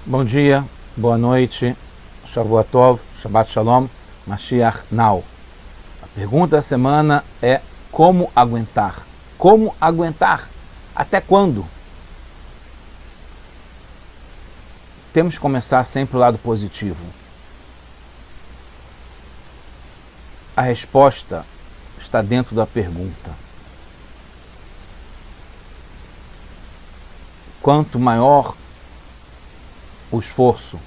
Bom dia, boa noite, Shavuot Tov, Shabbat Shalom, Mashiach Now. A pergunta da semana é como aguentar? Como aguentar? Até quando? Temos que começar sempre o lado positivo. A resposta está dentro da pergunta. Quanto maior o esforço,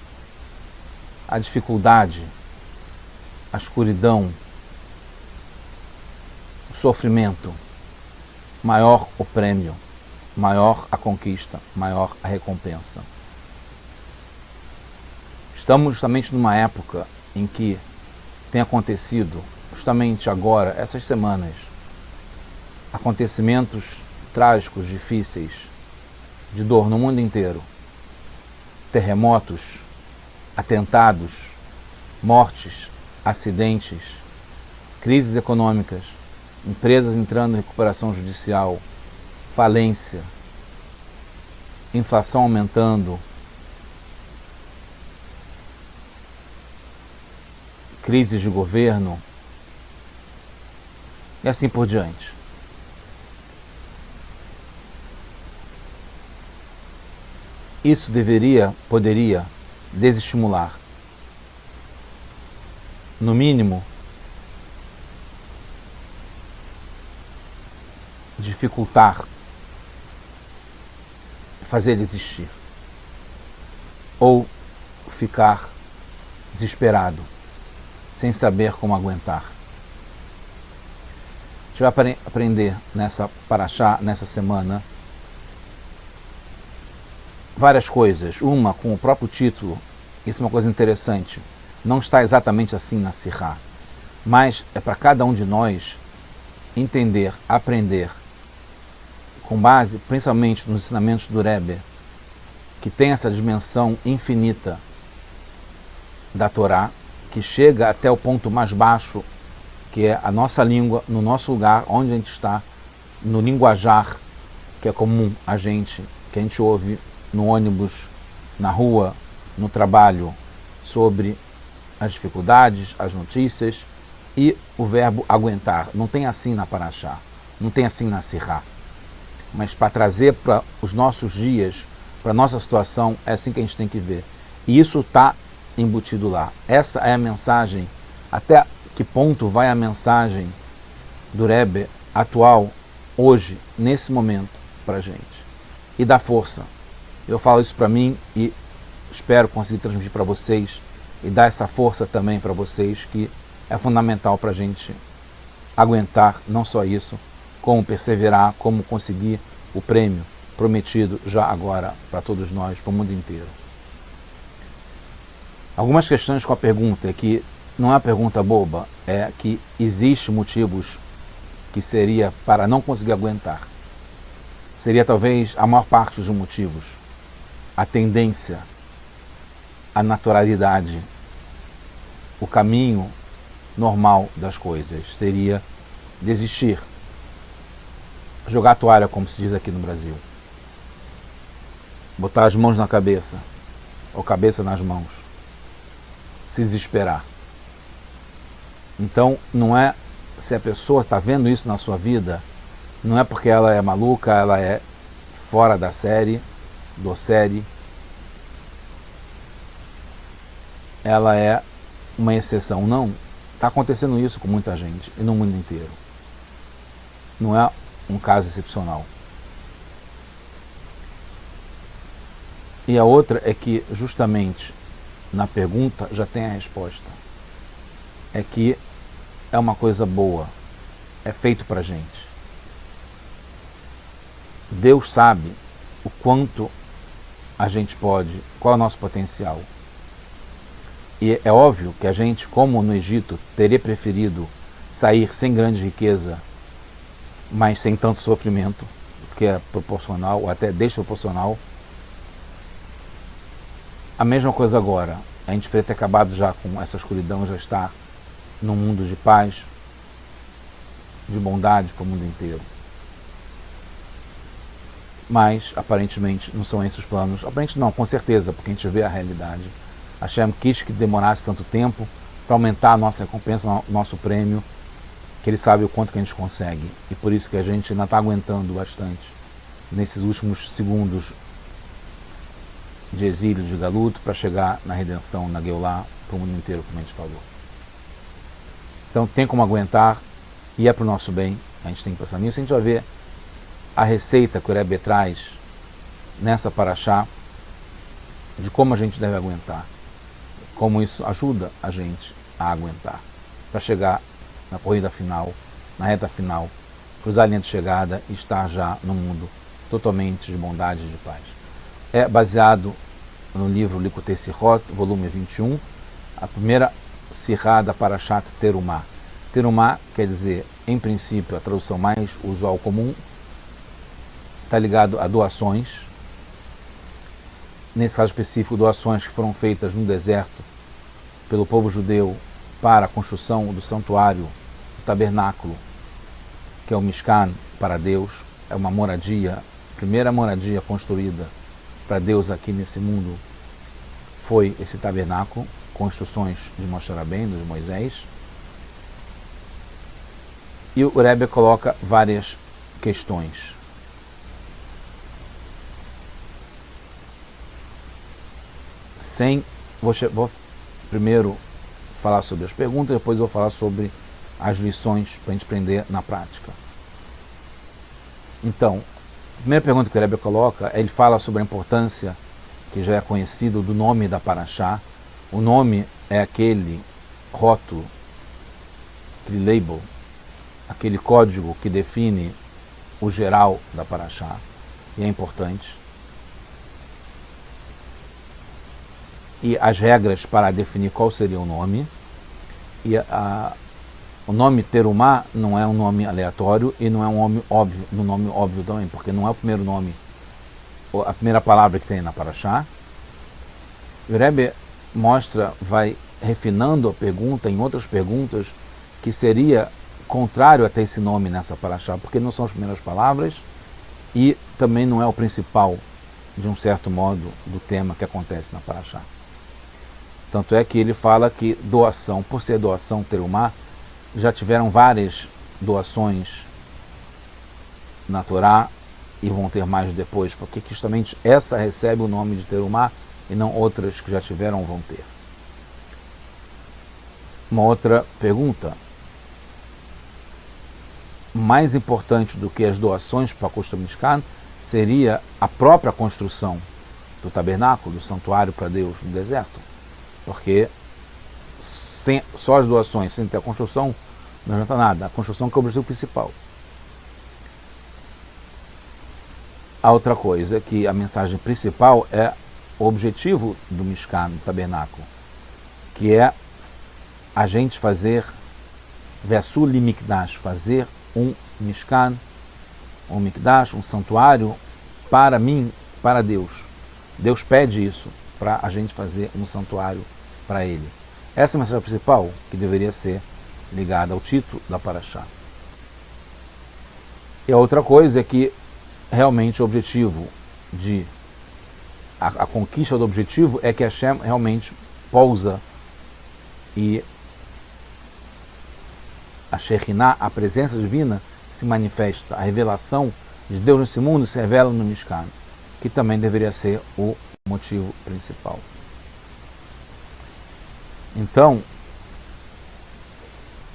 a dificuldade, a escuridão, o sofrimento, maior o prêmio, maior a conquista, maior a recompensa. Estamos justamente numa época em que tem acontecido, justamente agora, essas semanas, acontecimentos trágicos, difíceis, de dor no mundo inteiro. Terremotos, atentados, mortes, acidentes, crises econômicas, empresas entrando em recuperação judicial, falência, inflação aumentando, crises de governo e assim por diante. Isso poderia desestimular, no mínimo, dificultar, fazer ele existir, ou ficar desesperado, sem saber como aguentar. A gente vai aprender nessa parashá, nessa semana, várias coisas. Uma, com o próprio título, isso é uma coisa interessante, não está exatamente assim na Sirá, mas é para cada um de nós entender, aprender, com base principalmente nos ensinamentos do Rebbe, que tem essa dimensão infinita da Torá, que chega até o ponto mais baixo, que é a nossa língua, no nosso lugar, onde a gente está, no linguajar, que é comum a gente, que a gente ouve no ônibus, na rua, no trabalho, sobre as dificuldades, as notícias e o verbo aguentar. Não tem assim na Parashá, não tem assim na Sirá. Mas para trazer para os nossos dias, para a nossa situação, é assim que a gente tem que ver. E isso está embutido lá. Essa é a mensagem. Até que ponto vai a mensagem do Rebbe atual, hoje, nesse momento, para a gente? E dá força. Eu falo isso para mim e espero conseguir transmitir para vocês e dar essa força também para vocês, que é fundamental para a gente aguentar não só isso, como perseverar, como conseguir o prêmio prometido já agora para todos nós, para o mundo inteiro. Algumas questões com a pergunta, que não é uma pergunta boba, é que existe motivos que seria para não conseguir aguentar. Seria talvez a maior parte dos motivos. A tendência, a naturalidade, o caminho normal das coisas seria desistir, jogar a toalha, como se diz aqui no Brasil, botar as mãos na cabeça, ou cabeça nas mãos, se desesperar. Então, não é, se a pessoa está vendo isso na sua vida, não é porque ela é maluca, ela é fora da série, ela é uma exceção. Não, está acontecendo isso com muita gente e no mundo inteiro. Não é um caso excepcional. E a outra é que, justamente, na pergunta já tem a resposta. É que é uma coisa boa, é feito para a gente. Deus sabe o quanto a gente pode, qual é o nosso potencial. E é óbvio que a gente, como no Egito, teria preferido sair sem grande riqueza, mas sem tanto sofrimento, que é proporcional, ou até desproporcional. A mesma coisa agora. A gente poderia ter acabado já com essa escuridão, já estar num mundo de paz, de bondade para o mundo inteiro. mas aparentemente não são esses os planos. Aparentemente não, com certeza, porque a gente vê a realidade. Hashem quis que demorasse tanto tempo para aumentar a nossa recompensa, o nosso prêmio, que Ele sabe o quanto que a gente consegue. E por isso que a gente ainda está aguentando bastante nesses últimos segundos de exílio, de galuto, para chegar na redenção, na Geulah, para o mundo inteiro, como a gente falou. Então tem como aguentar, e é para o nosso bem, a gente tem que pensar nisso. A gente vai ver a receita que o Rebbe traz nessa paraxá, de como a gente deve aguentar, como isso ajuda a gente a aguentar, para chegar na corrida final, na reta final, cruzar a linha de chegada e estar já no mundo totalmente de bondade e de paz. É baseado no livro Likutei Sirot, volume 21, a primeira sirá da Parashat Terumá. Terumá quer dizer, em princípio, a tradução mais usual comum, está ligado a doações, nesse caso específico, doações que foram feitas no deserto pelo povo judeu para a construção do santuário, do tabernáculo, que é o Mishkan para Deus, é uma moradia, a primeira moradia construída para Deus aqui nesse mundo foi esse tabernáculo, com instruções de Moshe Rabbeinu, de Moisés. E o Rebbe coloca várias questões. Vou primeiro falar sobre as perguntas, depois vou falar sobre as lições para a gente aprender na prática. Então, a primeira pergunta que o Rebbe coloca, ele fala sobre a importância, que já é conhecido, do nome da paraxá. O nome é aquele rótulo, aquele label, aquele código que define o geral da paraxá, e é importante. E as regras para definir qual seria o nome. E o nome Terumá não é um nome aleatório e não é um nome óbvio também, porque não é o primeiro nome, a primeira palavra que tem na paraxá. O Rebbe vai refinando a pergunta em outras perguntas que seria contrário até esse nome nessa paraxá, porque não são as primeiras palavras e também não é o principal, de um certo modo, do tema que acontece na paraxá. Tanto é que ele fala que doação, por ser doação Terumá, já tiveram várias doações na Torá e vão ter mais depois, porque justamente essa recebe o nome de Terumá e não outras que já tiveram ou vão ter. Uma outra pergunta: mais importante do que as doações para a Mishkan seria a própria construção do tabernáculo, do santuário para Deus no deserto, porque só as doações, sem ter a construção, não adianta nada. A construção que é o objetivo principal. A outra coisa é que a mensagem principal é o objetivo do Mishkan, do tabernáculo, que é a gente fazer Ve'asu li mikdash, fazer um Mishkan, um Mikdash, um santuário para mim, para Deus. Deus pede isso para a gente fazer um santuário para Ele. Essa é a mensagem principal, que deveria ser ligada ao título da paraxá. E a outra coisa é que realmente o objetivo a conquista do objetivo é que Hashem realmente pousa e a Shekhinah, a presença divina, se manifesta. A revelação de Deus nesse mundo se revela no Mishkan, que também deveria ser o motivo principal. Então,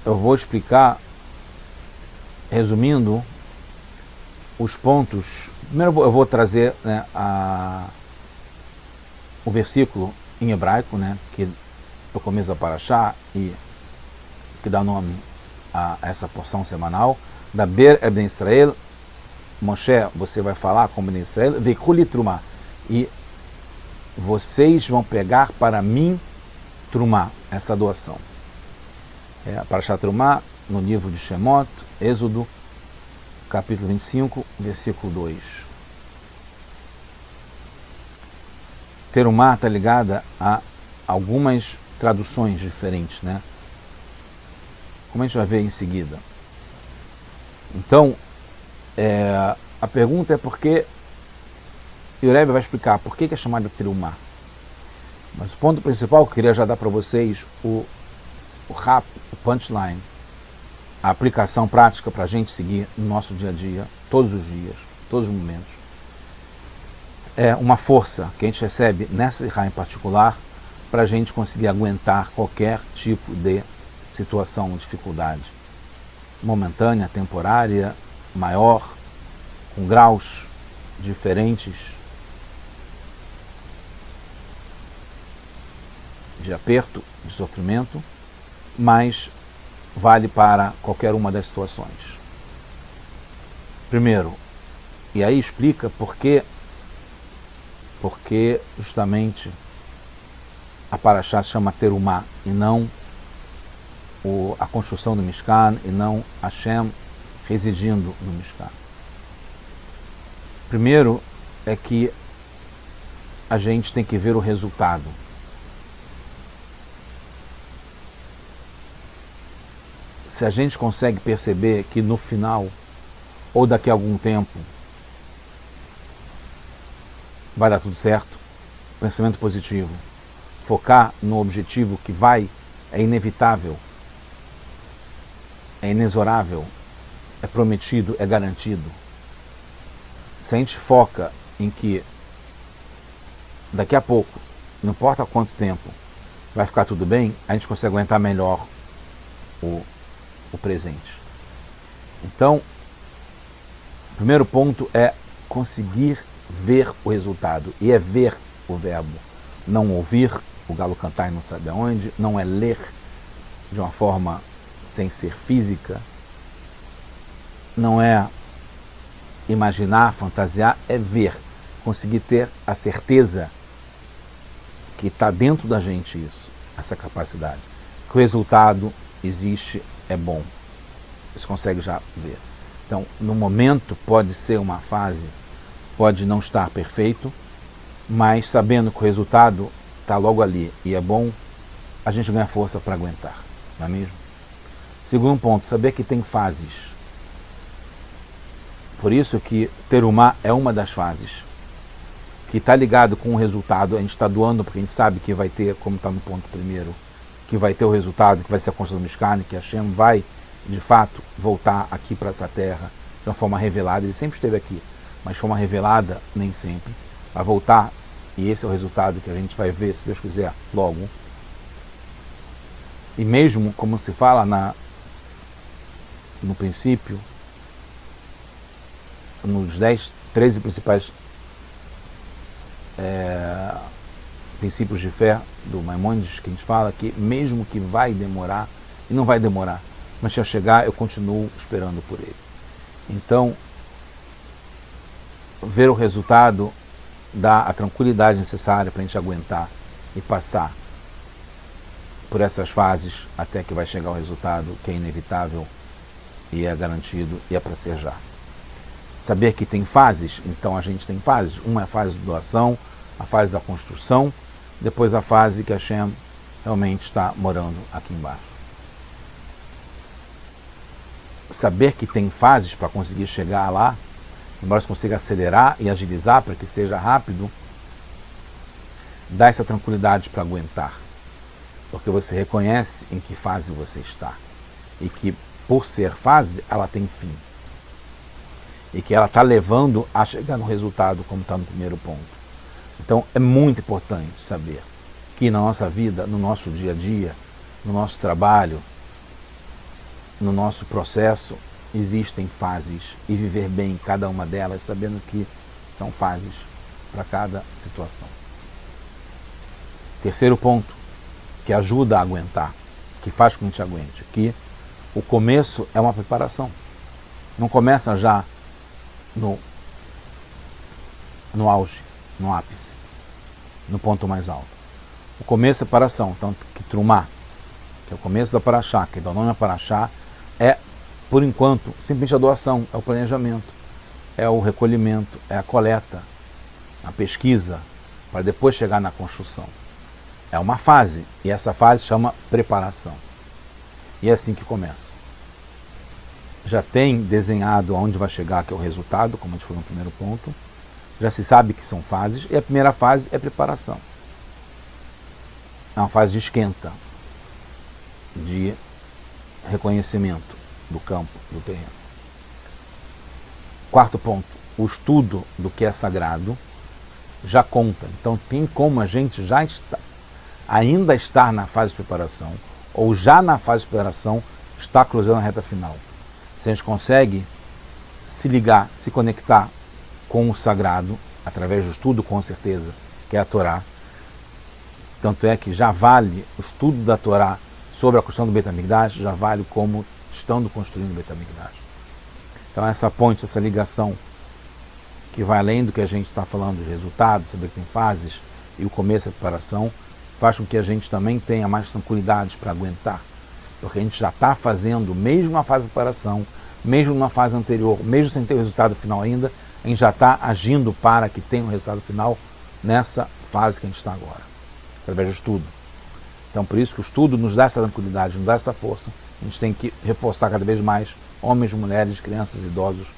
eu vou explicar, resumindo, os pontos. Primeiro eu vou trazer, né, o versículo em hebraico, né, que é o começo da paraxá e que dá nome a essa porção semanal. Da Ber Ebn Israel, Moshe, você vai falar com Ebn Israel, Veikuli Trumá, e vocês vão pegar para mim Trumá, essa doação. A Parashat Trumá, no livro de Shemot, Êxodo, capítulo 25, versículo 2. Terumá está ligada a algumas traduções diferentes, né? Como a gente vai ver em seguida. Então, a pergunta é por que E o Rebbe vai explicar por que é chamada Terumá. Mas o ponto principal que eu queria já dar para vocês, o rap, o punchline, a aplicação prática para a gente seguir no nosso dia a dia, todos os dias, todos os momentos, é uma força que a gente recebe nessa Sirá em particular para a gente conseguir aguentar qualquer tipo de situação ou dificuldade momentânea, temporária, maior, com graus diferentes de aperto, de sofrimento, mas vale para qualquer uma das situações. Primeiro, e aí explica porque justamente a Parashá se chama Terumá e não a construção do Mishkan e não Hashem residindo no Mishkan. Primeiro é que a gente tem que ver o resultado. Se a gente consegue perceber que no final, ou daqui a algum tempo, vai dar tudo certo, pensamento positivo, focar no objetivo que é inevitável, é inexorável, é prometido, é garantido. Se a gente foca em que daqui a pouco, não importa quanto tempo, vai ficar tudo bem, a gente consegue aguentar melhor o presente. Então, o primeiro ponto é conseguir ver o resultado. E é ver o verbo. Não ouvir o galo cantar e não sabe aonde. Não é ler de uma forma sem ser física. Não é imaginar, fantasiar. É ver. Conseguir ter a certeza que está dentro da gente isso. Essa capacidade. Que o resultado existe, é bom. Você consegue já ver. Então, no momento pode ser uma fase, pode não estar perfeito, mas sabendo que o resultado está logo ali e é bom, a gente ganha força para aguentar, não é mesmo? Segundo ponto, saber que tem fases. Por isso que Terumá é uma das fases, que está ligado com o resultado. A gente está doando porque a gente sabe que vai ter, como está no ponto primeiro, que vai ter o resultado, que vai ser a construção do Mishkan, que Hashem vai de fato voltar aqui para essa terra de uma forma revelada. Ele sempre esteve aqui, mas de forma revelada nem sempre. Vai voltar, e esse é o resultado que a gente vai ver, se Deus quiser, logo. E mesmo, como se fala no princípio, nos 13 principais princípios de fé do Maimônides, que a gente fala que mesmo que vai demorar, e não vai demorar, mas se eu chegar, eu continuo esperando por ele. Então, ver o resultado dá a tranquilidade necessária para a gente aguentar e passar por essas fases até que vai chegar o resultado, que é inevitável e é garantido e é para ser já. Saber que tem fases, então a gente tem fases. Uma é a fase de doação, a fase da construção, depois a fase que a Hashem realmente está morando aqui embaixo. Saber que tem fases para conseguir chegar lá, embora você consiga acelerar e agilizar para que seja rápido, dá essa tranquilidade para aguentar, porque você reconhece em que fase você está e que, por ser fase, ela tem fim e que ela está levando a chegar no resultado, como está no primeiro ponto. Então é muito importante saber que na nossa vida, no nosso dia a dia, no nosso trabalho, no nosso processo, existem fases, e viver bem cada uma delas, sabendo que são fases para cada situação. Terceiro ponto, que ajuda a aguentar, que faz com que a gente aguente, que o começo é uma preparação. Não começa já no auge, no ápice, no ponto mais alto. O começo é preparação, tanto que Trumá, que é o começo da Parashá, que dá o nome a Parashá, é, por enquanto, simplesmente a doação, é o planejamento, é o recolhimento, é a coleta, a pesquisa, para depois chegar na construção. É uma fase, e essa fase chama preparação. E é assim que começa. Já tem desenhado aonde vai chegar, que é o resultado, como a gente falou no primeiro ponto, já se sabe que são fases, e a primeira fase é preparação. É uma fase de esquenta, de reconhecimento do campo, do terreno. Quarto ponto, o estudo do que é sagrado já conta. Então tem como a gente já está, ainda estar na fase de preparação, ou já na fase de preparação, está cruzando a reta final. Se a gente consegue se ligar, se conectar com o sagrado, através do estudo, com certeza, que é a Torá. Tanto é que já vale o estudo da Torá sobre a construção do Beit HaMikdash, já vale como estando construindo o Beit HaMikdash. Então essa ponte, essa ligação, que vai além do que a gente está falando de resultados, saber que tem fases, e o começo da preparação, faz com que a gente também tenha mais tranquilidade para aguentar. Porque a gente já está fazendo, mesmo na fase de preparação, mesmo numa fase anterior, mesmo sem ter o resultado final ainda, a gente já está agindo para que tenha um resultado final nessa fase que a gente está agora, através do estudo. Então, por isso que o estudo nos dá essa tranquilidade, nos dá essa força. A gente tem que reforçar cada vez mais, homens, mulheres, crianças, idosos,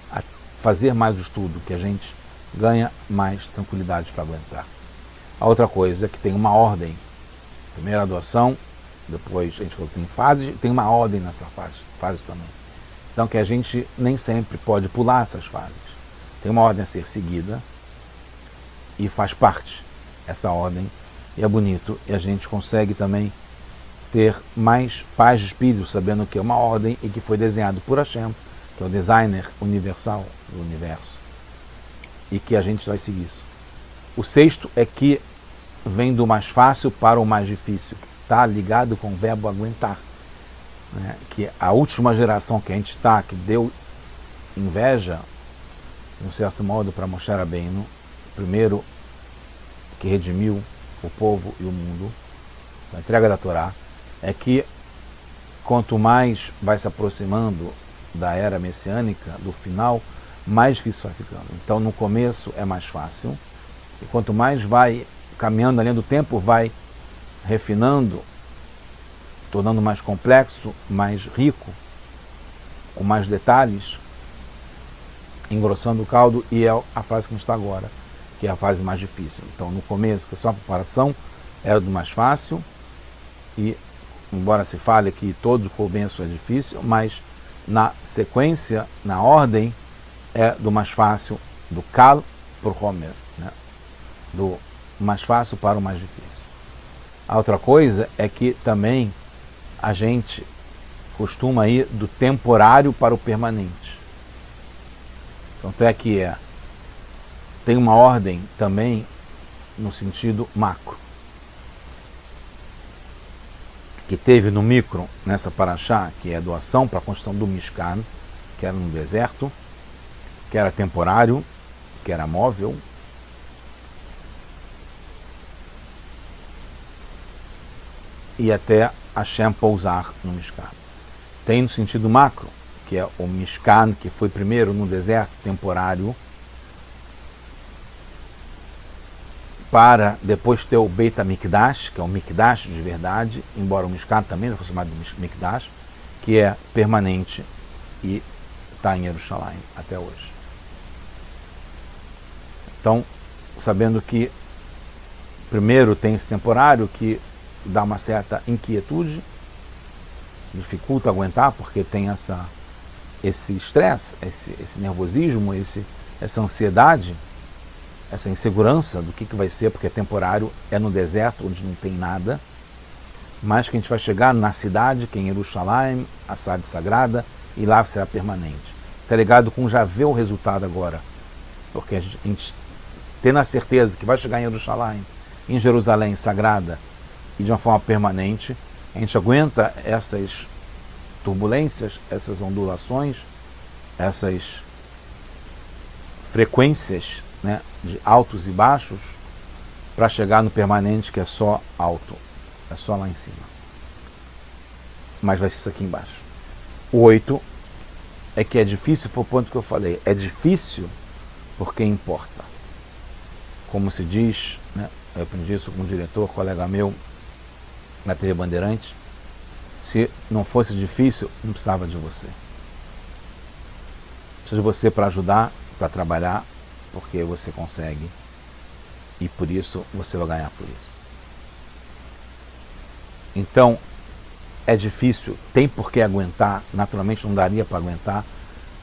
a fazer mais o estudo, que a gente ganha mais tranquilidade para aguentar. A outra coisa é que tem uma ordem. Primeiro a adoração, depois a gente falou que tem fases, tem uma ordem nessa fase também. Então que a gente nem sempre pode pular essas fases. Tem uma ordem a ser seguida e faz parte essa ordem, e é bonito, e a gente consegue também ter mais paz de espírito, sabendo que é uma ordem e que foi desenhado por Hashem, que é o designer universal do universo, e que a gente vai seguir isso. O sexto é que vem do mais fácil para o mais difícil, está ligado com o verbo aguentar, né? Que a última geração que a gente está, que deu inveja, de um certo modo, para Moshe Rabbeinu, primeiro que redimiu o povo e o mundo, a entrega da Torá, é que quanto mais vai se aproximando da era messiânica, do final, mais difícil vai ficando. Então no começo é mais fácil, e quanto mais vai caminhando além do tempo, vai refinando, tornando mais complexo, mais rico, com mais detalhes, engrossando o caldo, e é a fase que a gente está agora, que é a fase mais difícil. Então no começo, que é só a preparação, é do mais fácil, e embora se fale que todo o começo é difícil, mas na sequência, na ordem, é do mais fácil, do Kal para o Homer, né? Do mais fácil para o mais difícil. A outra coisa é que também a gente costuma ir do temporário para o permanente. Tanto é que tem uma ordem também no sentido macro, que teve no micro, nessa paraxá, que é a doação para a construção do Mishkan, que era no deserto, que era temporário, que era móvel, e até Hashem pousar no Mishkan. Tem no sentido macro, que é o Mishkan, que foi primeiro no deserto temporário, para depois ter o Beit HaMikdash, que é o Mikdash de verdade, embora o Mishkan também já fosse chamado de Mikdash, que é permanente e está em Jerusalém até hoje. Então, sabendo que primeiro tem esse temporário que dá uma certa inquietude, dificulta aguentar, porque tem esse estresse, esse nervosismo, essa ansiedade, essa insegurança do que vai ser, porque é temporário, é no deserto, onde não tem nada, mas que a gente vai chegar na cidade, que é em Jerusalém, a cidade sagrada, e lá será permanente. Está ligado com já ver o resultado agora, porque a gente tendo a certeza que vai chegar em Jerusalém, em Jerusalém sagrada, e de uma forma permanente, a gente aguenta essas turbulências, essas ondulações, essas frequências, né, de altos e baixos, para chegar no permanente, que é só alto, é só lá em cima. Mas vai ser isso aqui embaixo. O 8 é que é difícil, foi o ponto que eu falei, é difícil porque importa. Como se diz, né, eu aprendi isso com um diretor, colega meu, na TV Bandeirantes, se não fosse difícil, não precisava de você. Precisa de você para ajudar, para trabalhar, porque você consegue e por isso você vai ganhar por isso. Então, é difícil, tem por que aguentar, naturalmente não daria para aguentar,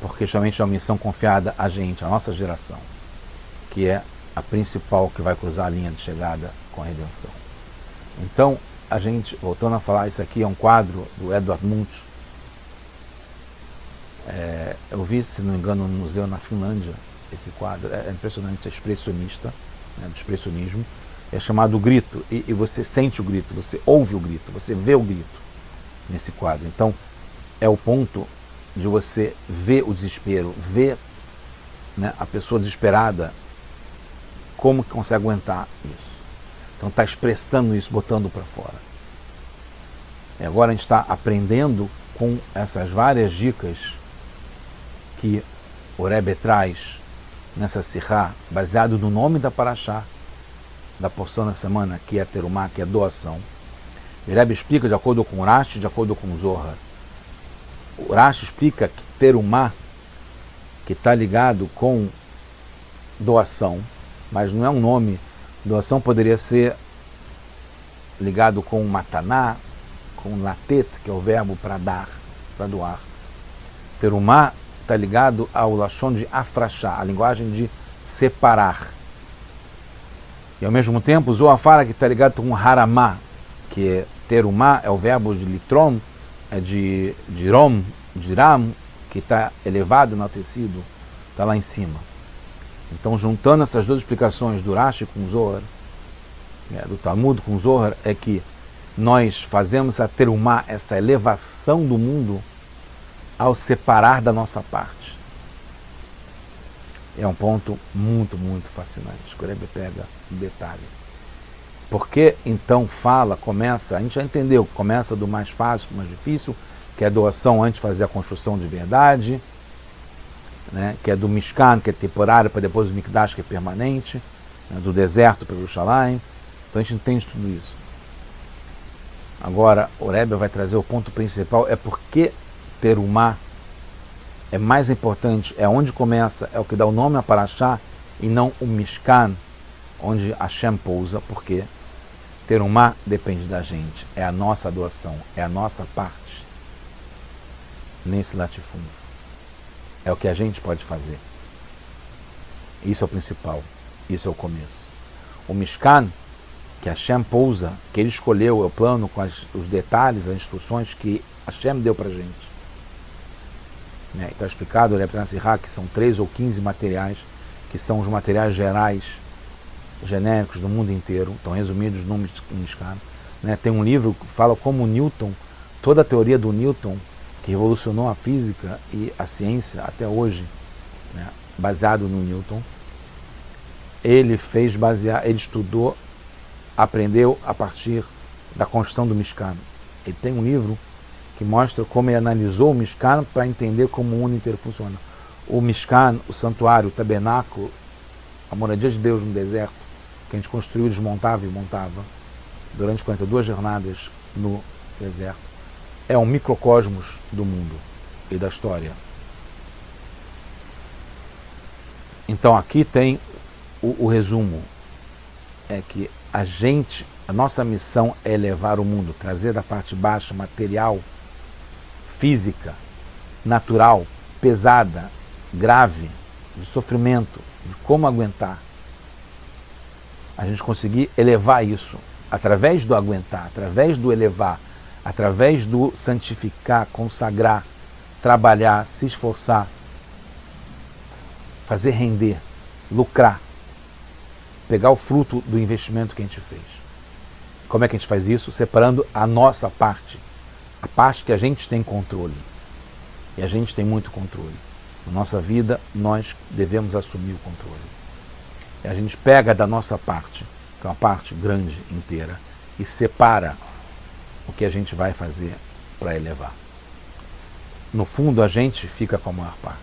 porque justamente é uma missão confiada a gente, a nossa geração, que é a principal que vai cruzar a linha de chegada com a redenção. Então, a gente, voltando a falar, isso aqui é um quadro do Edvard Munch. Eu vi, se não me engano, no museu na Finlândia, esse quadro. É impressionante, é expressionista, né, do expressionismo. É chamado O Grito, e você sente o grito, você ouve o grito, você vê o grito nesse quadro. Então, é o ponto de você ver o desespero, ver, né, a pessoa desesperada, como que consegue aguentar isso. Então está expressando isso, botando para fora. E agora a gente está aprendendo com essas várias dicas que o Rebbe traz nessa Sirá, baseado no nome da Parashá, da porção da semana, que é Terumá, que é doação. O Rebbe explica de acordo com o Rashi, de acordo com o Zohar. O Rashi explica que Terumá, que está ligado com doação, mas não é um nome. Doação poderia ser ligado com mataná, com latet, que é o verbo para dar, para doar. Terumá está ligado ao lashon de afrachá, a linguagem de separar. E ao mesmo tempo, o Zohar fala que está ligado com haramá, que é terumá, é o verbo de litrom, é de rom, de ram, que está elevado, enaltecido, está lá em cima. Então, juntando essas duas explicações do Rashi com o Zohar, do Talmud com o Zohar, é que nós fazemos a terumá, essa elevação do mundo, ao separar da nossa parte. É um ponto muito, muito fascinante. O Rebbe pega um detalhe. Porque então começa, a gente já entendeu, começa do mais fácil para o mais difícil, que é a doação antes de fazer a construção de verdade, né, que é do Mishkan, que é temporário, para depois o Mikdash, que é permanente, né, do deserto para Jerusalém. Então a gente entende tudo isso. Agora, o Rebbe vai trazer o ponto principal, é porque Terumá é mais importante, é onde começa, é o que dá o nome a Parashá, e não o Mishkan, onde Hashem pousa, porque Terumá depende da gente, é a nossa doação, é a nossa parte nesse latifúndio. É o que a gente pode fazer. Isso é o principal, isso é o começo. O Mishkan, que Hashem pousa, que ele escolheu, é o plano com os detalhes, as instruções que Hashem deu para a gente. Está explicado, que são 3 ou 15 materiais, que são os materiais gerais, genéricos do mundo inteiro, estão resumidos no Mishkan. Tem um livro que fala como Newton, toda a teoria do Newton, que revolucionou a física e a ciência até hoje, baseado no Newton, ele estudou, aprendeu a partir da construção do Mishkan. Ele tem um livro que mostra como ele analisou o Mishkan para entender como o mundo inteiro funciona. O Mishkan, o santuário, o tabernáculo, a moradia de Deus no deserto, que a gente construiu, desmontava e montava durante 42 jornadas no deserto, é um microcosmos do mundo e da história. Então aqui tem o resumo, é que a nossa missão é elevar o mundo, trazer da parte baixa, material, física, natural, pesada, grave, de sofrimento, de como aguentar. A gente conseguir elevar isso através do aguentar, através do elevar, através do santificar, consagrar, trabalhar, se esforçar, fazer render, lucrar, pegar o fruto do investimento que a gente fez. Como é que a gente faz isso? Separando a nossa parte, a parte que a gente tem controle. E a gente tem muito controle. Na nossa vida, nós devemos assumir o controle. E a gente pega da nossa parte, que é uma parte grande, inteira, e separa o que a gente vai fazer para elevar. No fundo, a gente fica com a maior parte.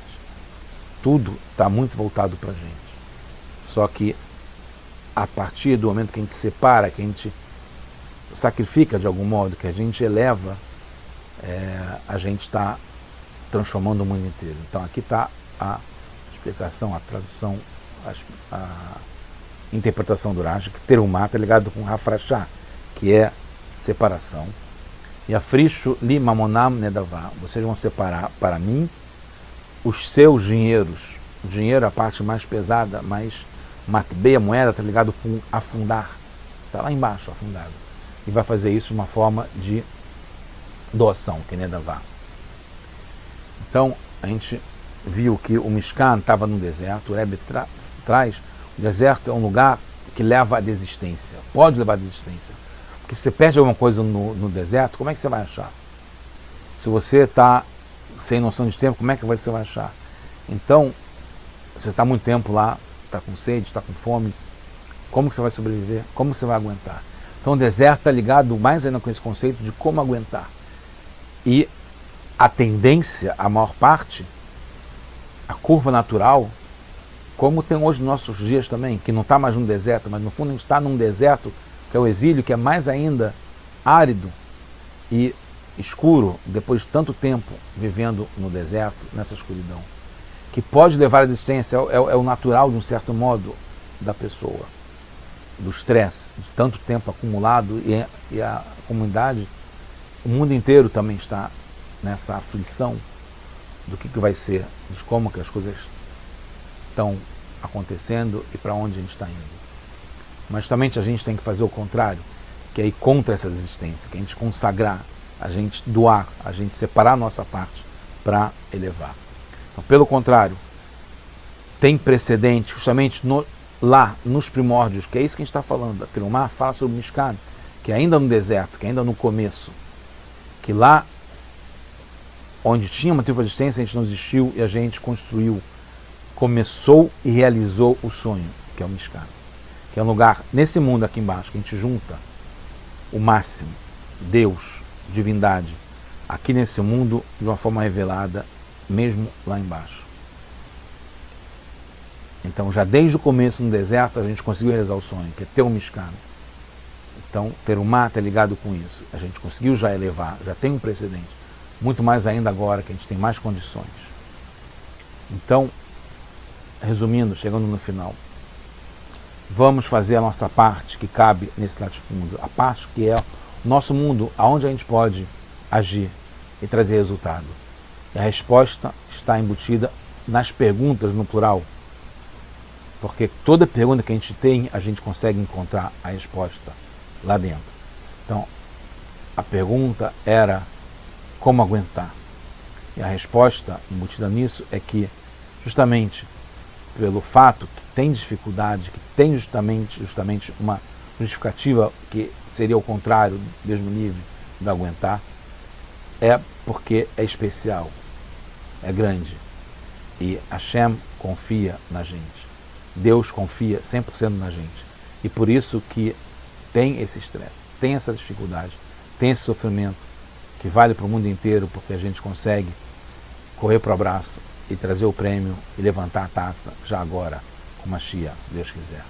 Tudo está muito voltado para a gente. Só que, a partir do momento que a gente separa, que a gente sacrifica de algum modo, que a gente eleva, a gente está transformando o mundo inteiro. Então aqui está a explicação, a tradução a interpretação do Rashi, que terumá está ligado com hafrashá, que é separação. E afrishu li mamonam nedavá, vocês vão separar para mim os seus dinheiros. O dinheiro é a parte mais pesada, mas matbeia, moeda, está ligado com afundar. Está lá embaixo, afundado. E vai fazer isso de uma forma de doação, que nedavá. Então, a gente viu que o Mishkan estava no deserto, o Rebbe traz, o deserto é um lugar que leva à desistência, pode levar à desistência. Porque se você perde alguma coisa no deserto, como é que você vai achar? Se você está sem noção de tempo, como é que você vai achar? Então, você está muito tempo lá, está com sede, está com fome, como que você vai sobreviver? Como você vai aguentar? Então o deserto está ligado mais ainda com esse conceito de como aguentar. E a tendência, a maior parte, a curva natural, como tem hoje nos nossos dias também, que não está mais no deserto, mas no fundo a gente está num deserto, que é o exílio, que é mais ainda árido e escuro, depois de tanto tempo vivendo no deserto, nessa escuridão, que pode levar à desistência, é o natural, de um certo modo, da pessoa, do estresse, de tanto tempo acumulado, e a comunidade, o mundo inteiro também está nessa aflição do que vai ser, de como que as coisas estão acontecendo e para onde a gente está indo. Mas também a gente tem que fazer o contrário, que é ir contra essa desistência, que é a gente consagrar, a gente doar, a gente separar a nossa parte para elevar. Então, pelo contrário, tem precedente justamente lá nos primórdios, que é isso que a gente está falando. A Terumá fala sobre o Mishkan, que é ainda no deserto, que é ainda no começo, que lá onde tinha uma tribo de resistência, a gente não desistiu e a gente construiu, começou e realizou o sonho, que é o Mishkan, que é um lugar nesse mundo aqui embaixo, que a gente junta o máximo, Deus, divindade, aqui nesse mundo de uma forma revelada, mesmo lá embaixo. Então, já desde o começo no deserto, a gente conseguiu realizar o sonho, que é ter um Mishkan. Então, ter um mata é ligado com isso. A gente conseguiu já elevar, já tem um precedente. Muito mais ainda agora, que a gente tem mais condições. Então, resumindo, chegando no final, vamos fazer a nossa parte que cabe nesse latifúndio, a parte que é o nosso mundo, aonde a gente pode agir e trazer resultado. E a resposta está embutida nas perguntas no plural, porque toda pergunta que a gente tem, a gente consegue encontrar a resposta lá dentro. Então, a pergunta era como aguentar. E a resposta embutida nisso é que, justamente pelo fato que tem dificuldade, que tem justamente uma justificativa que seria o contrário, mesmo nível de aguentar, é porque é especial, é grande. E Hashem confia na gente. Deus confia 100% na gente. E por isso que tem esse estresse, tem essa dificuldade, tem esse sofrimento, que vale para o mundo inteiro, porque a gente consegue correr para o abraço e trazer o prêmio e levantar a taça já agora, com Mashiach, se Deus quiser.